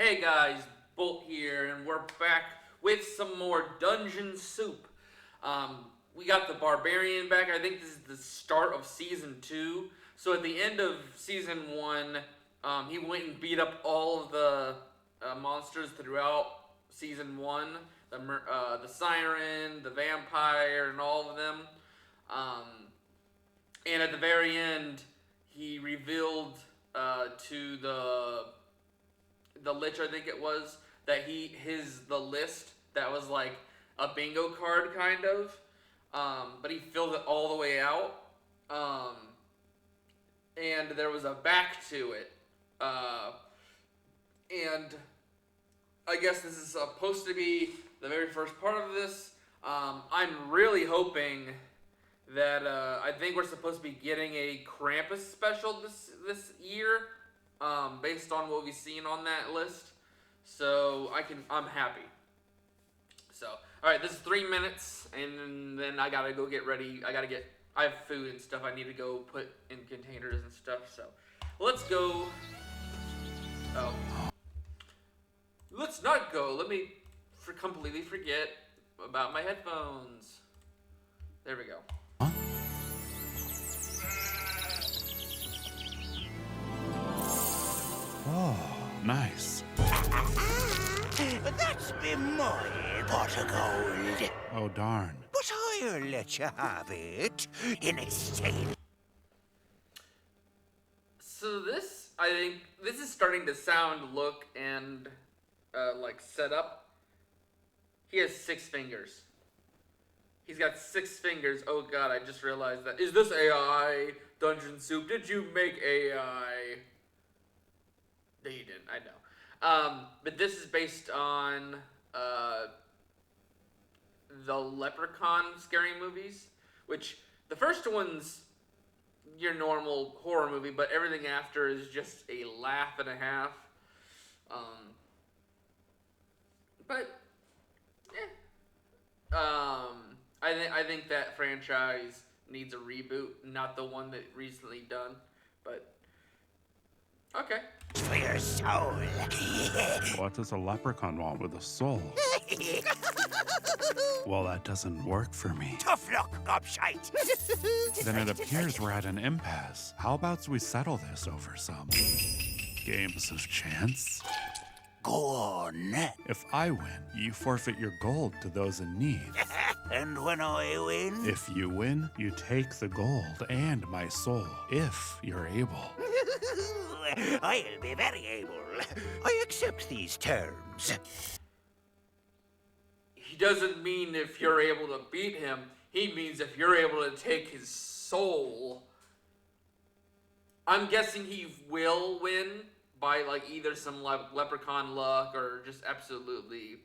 Hey guys, Bolt here, and we're back with some more Dungeon Soup. We got the Barbarian back. I think this is the start of Season 2. So at the end of Season 1, he went and beat up all of the monsters throughout Season 1. The Siren, the Vampire, and all of them. Um, and at the very end, he revealed to the Lich, I think it was, that the list that was like a bingo card kind of, but he filled it all the way out, and there was a back to it, and I guess this is supposed to be the very first part of this. I'm really hoping that I think we're supposed to be getting a Krampus special this year, based on what we've seen on that list. So I'm happy. So, all right, this is 3 minutes, and then I gotta go get ready. I have food and stuff I need to go put in containers and stuff. So, let's go. Oh, let's not go. Let me completely forget about my headphones. There we go. Oh, nice. That's been my pot of gold. Oh, darn. But I'll let you have it in exchange. So I think this is starting to sound, look, and like set up. He has 6 fingers. He's got 6 fingers. Oh god, I just realized that. Is this AI? Dungeon Soup, did you make AI? No, you didn't, I know. But this is based on the Leprechaun scary movies, which the first one's your normal horror movie, but everything after is just a laugh and a half. But I think that franchise needs a reboot, not the one that recently done. But okay. For your soul. What does a leprechaun want with a soul? Well, that doesn't work for me. Tough luck, gobshite. Then it appears we're at an impasse. How about we settle this over some games of chance? Go on. If I win, you forfeit your gold to those in need. And when I win? If you win, you take the gold and my soul, if you're able. I'll be very able. I accept these terms. He doesn't mean if you're able to beat him. He means if you're able to take his soul. I'm guessing he will win by like either some leprechaun luck or just absolutely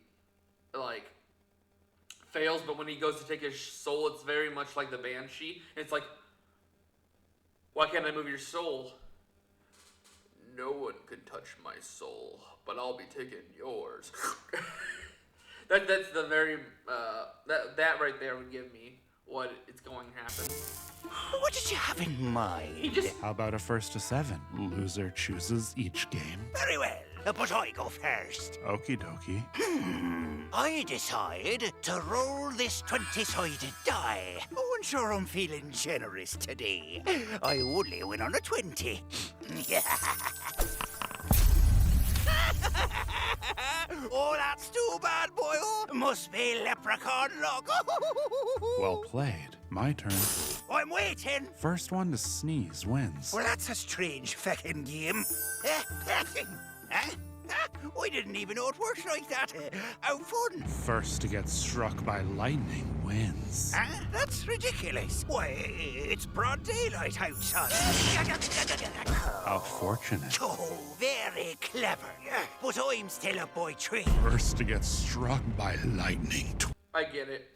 like fails. But when he goes to take his soul, it's very much like the Banshee. It's like, why can't I move your soul? No one can touch my soul, but I'll be taking yours. That's the very that right there would give me what it's going to happen. What did you have in mind? How about a 1st to 7? Loser chooses each game. Very well, but I go first. Okie dokie. I decide to roll this 20-sided die. Oh, and sure I'm feeling generous today. I only win on a 20. Oh, that's too bad, boy. Oh, must be leprechaun luck. Well played. My turn. I'm waiting. First one to sneeze wins. Well, that's a strange feckin' game. Huh? I didn't even know it works like that. How fun. First to get struck by lightning wins. That's ridiculous. Why, it's broad daylight outside. How fortunate. Oh, very clever. But I'm still a boy tree. First to get struck by lightning. I get it.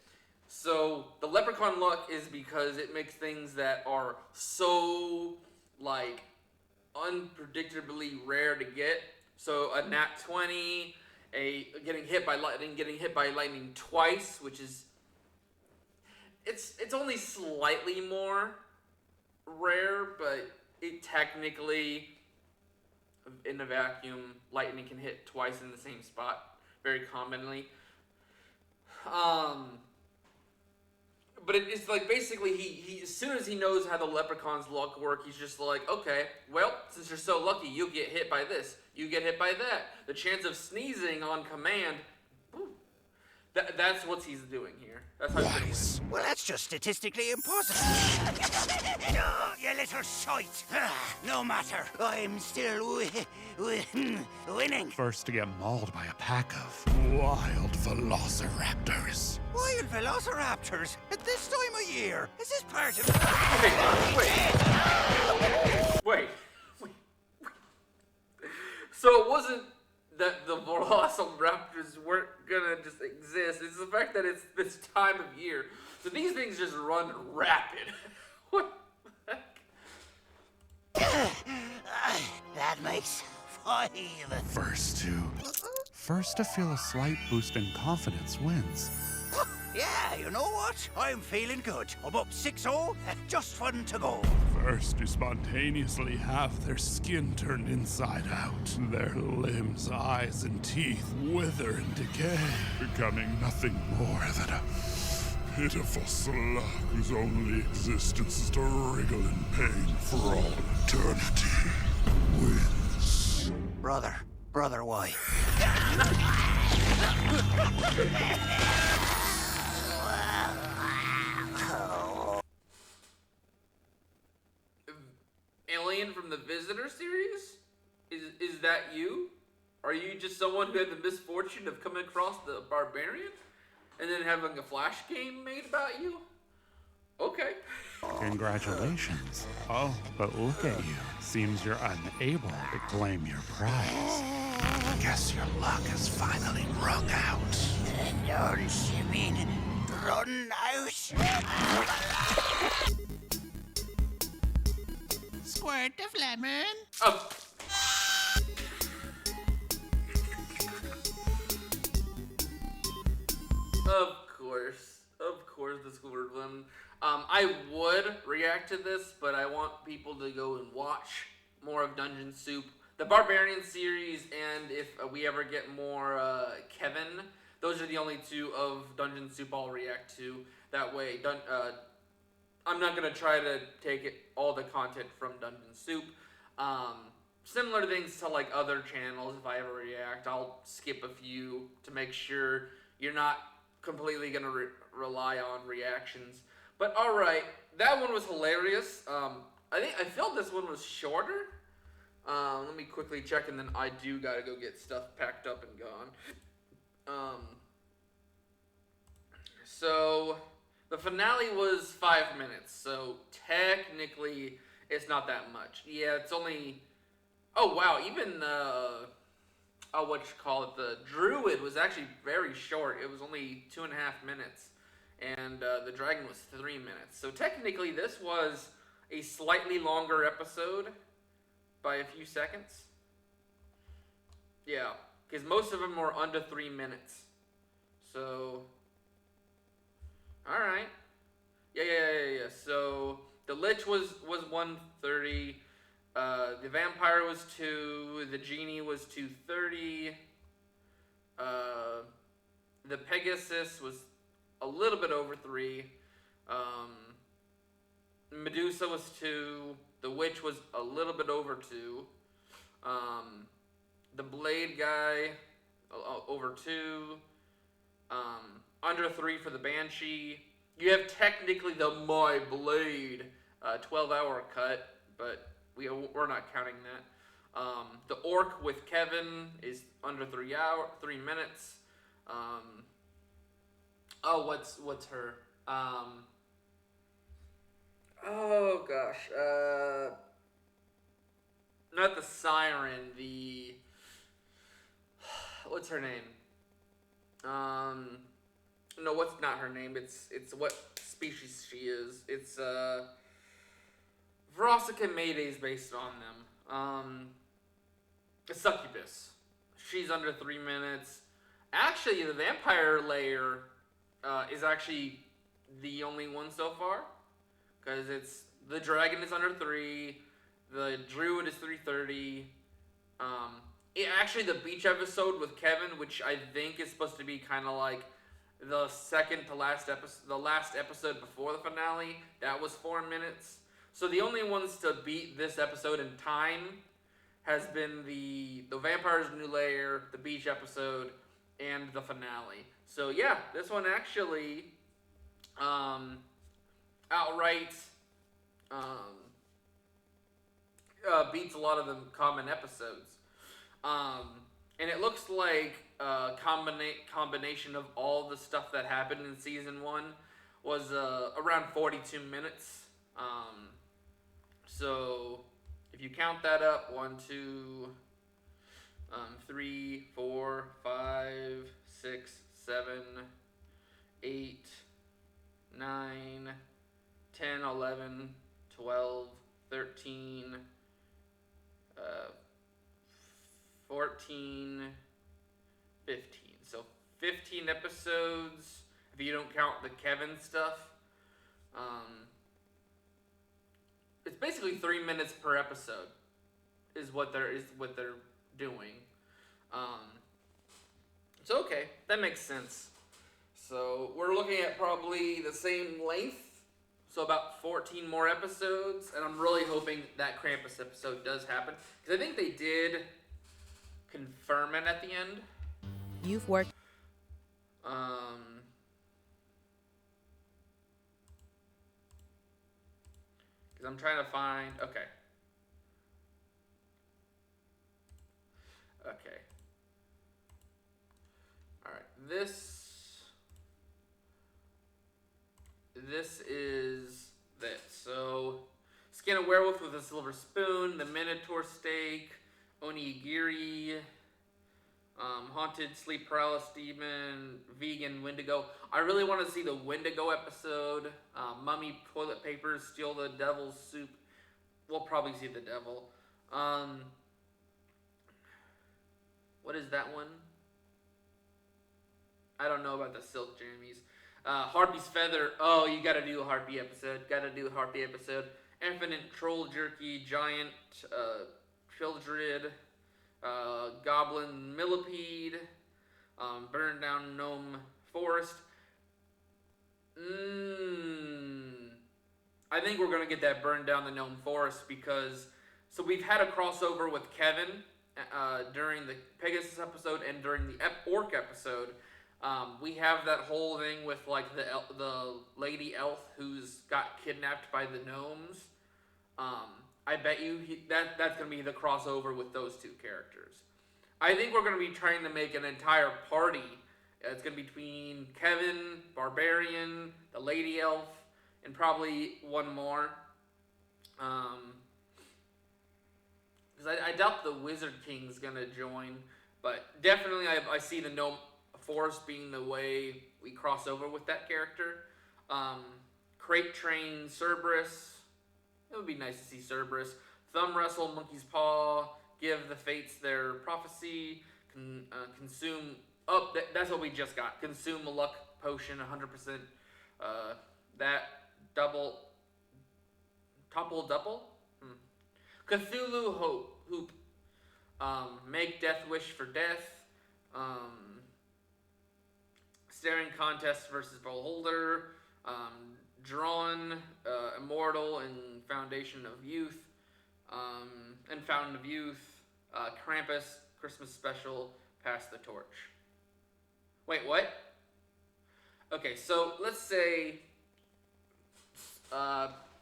So the leprechaun luck is because it makes things that are so like unpredictably rare to get. So a nat 20, getting hit by lightning twice, which is it's only slightly more rare, but it technically in a vacuum, lightning can hit twice in the same spot, very commonly. But it's like basically he as soon as he knows how the leprechaun's luck work, he's just like, okay, well, since you're so lucky, you'll get hit by this, you get hit by that. The chance of sneezing on command, whew, that's what he's doing here. That's how he's gonna win. Well, that's just statistically impossible. Oh, you little shite. No matter. I'm still winning. First to get mauled by a pack of wild velociraptors. Wild velociraptors? At this time of year? Is this part of... Wait. So it wasn't that the velociraptors weren't gonna just exist. It's the fact that it's this time of year. So these things just run rapid. What the heck? That makes 5. First to feel a slight boost in confidence wins. Yeah, you know what? I'm feeling good. I'm up 6-0, just one to go. First to spontaneously have their skin turned inside out, their limbs, eyes, and teeth wither and decay, becoming nothing more than a pitiful slug whose only existence is to wriggle in pain for all eternity. Wins. Brother, why? Alien from the Visitor series? Is that you? Are you just someone who had the misfortune of coming across the Barbarian? And then having a Flash game made about you? Okay. Congratulations. Oh, but look at you. Seems you're unable to claim your prize. Guess your luck has finally rung out. Don't you mean run out? Squirt of lemon. Oh. Of course, the squirt lemon. I would react to this, but I want people to go and watch more of Dungeon Soup, the Barbarian series, and if we ever get more Kevin, those are the only 2 of Dungeon Soup I'll react to. That way, I'm not gonna try to take all the content from Dungeon Soup. Similar things to like other channels. If I ever react, I'll skip a few to make sure you're not completely gonna rely on reactions. But all right, that one was hilarious. I felt this one was shorter. Let me quickly check, and then I do gotta go get stuff packed up and gone. So the finale was 5 minutes, so technically it's not that much. Yeah, it's only. Oh wow, even the Druid was actually very short. It was only 2.5 minutes. And the dragon was 3 minutes. So technically this was a slightly longer episode by a few seconds. Yeah, because most of them were under 3 minutes. So, alright. Yeah. So the Lich was 130. The Vampire was 2. The Genie was 230. The Pegasus was a little bit over 3. Medusa was 2. The Witch was a little bit over 2. The Blade guy over 2. Under 3 for the Banshee. You have technically the My Blade 12-hour cut, but we're not counting that. The Orc with Kevin is under 3 minutes. Oh, what's her? Oh gosh. Not the Siren. The what's her name? No, what's not her name? It's what species she is. It's Veronica Mayday's based on them. A Succubus. She's under 3 minutes. Actually, the Vampire Layer is actually the only one so far, because it's the Dragon is under 3, the Druid is 330, Actually, the beach episode with Kevin, which I think is supposed to be kind of like the second to last episode, the last episode before the finale, that was 4 minutes. So the only ones to beat this episode in time has been the Vampire's New Lair, the beach episode, and the finale. So yeah, this one actually outright beats a lot of the common episodes. And it looks like a combination of all the stuff that happened in season 1 was around 42 minutes. So if you count that up, 1, 2, 3, 4, 5, 6, 7, 8, 9, 10, 11, 12, 13, 14, 15. So 15 episodes if you don't count the Kevin stuff. It's basically 3 minutes per episode is what they're doing. So okay, that makes sense. So we're looking at probably the same length, so about 14 more episodes, and I'm really hoping that Krampus episode does happen, because I think they did confirm it at the end. You've worked. Because I'm trying to find. Okay. All right. This is that. So, skin a werewolf with a silver spoon, the Minotaur steak, onigiri, haunted sleep paralysis demon, vegan Wendigo. I really want to see the Wendigo episode. Mummy toilet paper, steal the devil's soup. We'll probably see the devil. What is that one? I don't know about the silk jammies. Harpy's feather. Oh, you gotta do a harpy episode. Infinite troll jerky, giant childred, goblin millipede, burn down gnome forest. I think we're gonna get that burn down the gnome forest because we've had a crossover with Kevin during the Pegasus episode and during the Orc episode. We have that whole thing with like the lady elf who's got kidnapped by the gnomes. I bet you that's going to be the crossover with those two characters. I think we're going to be trying to make an entire party. It's going to be between Kevin, Barbarian, the lady elf, and probably one more. Because I doubt the Wizard King's going to join, but definitely I see the gnome forest being the way we cross over with that character. Crate Train Cerberus. It would be nice to see Cerberus. Thumb Wrestle Monkey's Paw. Give the Fates their prophecy. Consume. Oh, that's what we just got. Consume a luck potion, 100%. That double. Topple double? Cthulhu Hoop. Make Death Wish for Death. Staring Contest versus Beholder, Drawn, Immortal, and Foundation of Youth, and Fountain of Youth, Krampus, Christmas Special, Pass the Torch. Wait, what? Okay, so let's say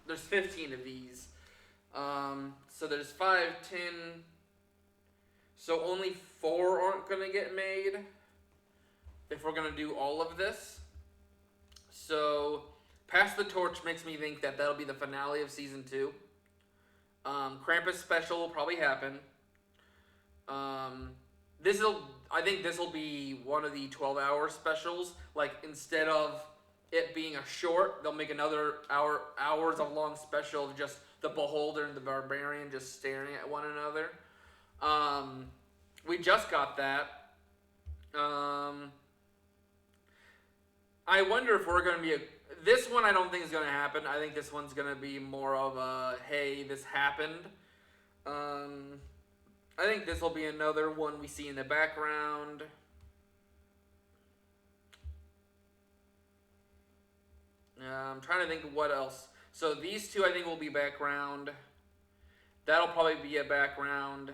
there's 15 of these. So there's 5, 10, so only 4 aren't going to get made if we're going to do all of this. So, Pass the Torch makes me think that that'll be the finale of Season 2. Krampus Special will probably happen. I think this will be one of the 12-hour specials. Like, instead of it being a short, they'll make another hours of long special of just the Beholder and the Barbarian just staring at one another. We just got that. I wonder if we're going to be this one I don't think is going to happen. I think this one's going to be more of a, hey, this happened. I think this will be another one we see in the background. I'm trying to think of what else. So these two I think will be background. That'll probably be a background.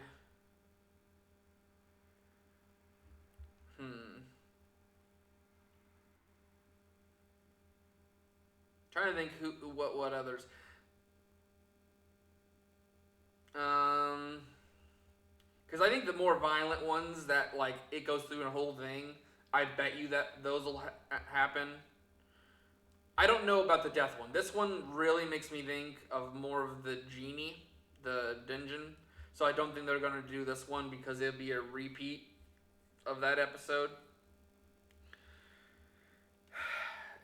Trying to think what others. Because I think the more violent ones that like it goes through a whole thing, I bet you that those will happen. I don't know about the death one. This one really makes me think of more of the genie, the dungeon. So I don't think they're gonna do this one because it'll be a repeat of that episode.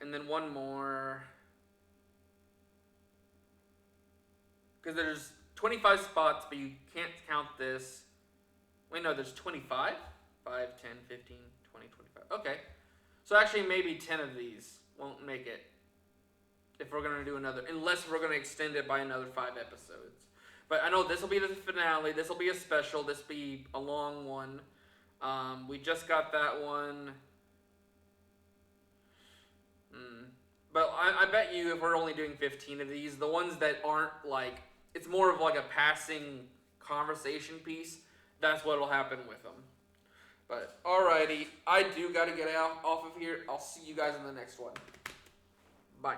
And then one more. Because there's 25 spots, but you can't count this. Wait, no, there's 25? 5, 10, 15, 20, 25. Okay. So actually maybe 10 of these won't make it. If we're going to do another. Unless we're going to extend it by another 5 episodes. But I know this will be the finale. This will be a special. This will be a long one. We just got that one. But I bet you if we're only doing 15 of these, the ones that aren't like, it's more of like a passing conversation piece, that's what will happen with them. But alrighty, I do got to get off of here. I'll see you guys in the next one. Bye.